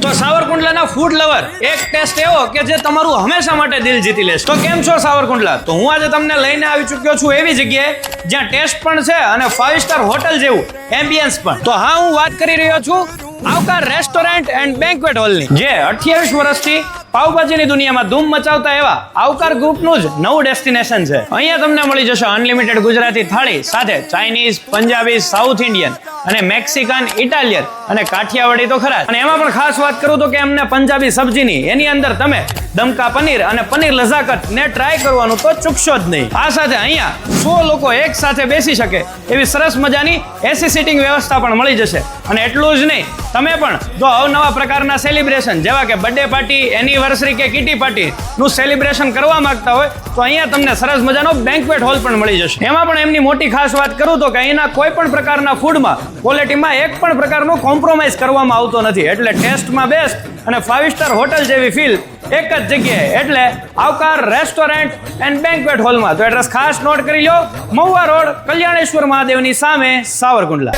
તો સાવરકુંડલાના food lover એક test એવો કે જે તમારું હંમેશા માટે દિલ જીતી લેશે. તો કેમ છો સાવરકુંડલા? તો હું આજે તમને લઈને આવી ચૂક્યો છું એવી જગ્યાએ જ્યાં ટેસ્ટ પણ છે અને 5 સ્ટાર હોટલ જેવું એમ્બિયન્સ પણ. તો હા, હું વાત કરી રહ્યો છું આવકાર રેસ્ટોરન્ટ એન્ડ બેન્ક્વેટ હોલની, જે 28 વર્ષથી પાવભાજીની દુનિયામાં ધૂમ મચાવતા એવા આવકાર ગ્રુપનું જ નવું ડેસ્ટિનેશન છે. અહીંયા તમને મળી જશે અનલિમિટેડ ગુજરાતી થાળી સાથે ચાઇનીઝ, પંજાબી, સાઉથ ઇન્ડિયન અને મેક્સિકન, ઇટાલિયન અને કાઠિયાવાડી તો ખરા. અને એમાં પણ ખાસ વાત કરું તો કે એમને પંજાબી સબ્જીની એની અંદર તમે દમકા પનીર અને પનીર લઝાકત ને ટ્રાય કરવાનું તો ચૂકશો જ નહીં. આ સાથે અહીંયા 100 લોકો એક સાથે બેસી શકે એવી સરસ મજાની એસી સીટિંગ વ્યવસ્થા પણ મળી જશે. અને એટલું જ નહીં, તમે પણ જો અવનવા પ્રકારના સેલિબ્રેશન જેવા કે બર્થડે પાર્ટી, એનિવર્સરી કે કિટી પાર્ટી નું સેલિબ્રેશન કરવા માંગતા હોય તો અહીંયા તમને સરસ મજાનો બેન્ક્વેટ હોલ પણ મળી જશે. એમાં પણ એમની મોટી ખાસ વાત કરું તો કે અહીંના કોઈ પણ પ્રકારના ફૂડમાં ક્વોલિટીમાં એક પણ પ્રકારનો કોમ્પ્રોમાઇઝ કરવામાં આવતો નથી. એટલે ટેસ્ટમાં બેસ્ટ અને 5 સ્ટાર હોટલ જેવી ફીલ એક જ જગ્યાએ, એટલે આવકાર રેસ્ટોરન્ટ એન્ડ બેન્ક્વેટ હોલમાં. તો એડ્રેસ ખાસ નોટ કરી લો, મહુવા રોડ, કલ્યાણેશ્વર મહાદેવની સામે, સાવરકુંડલા.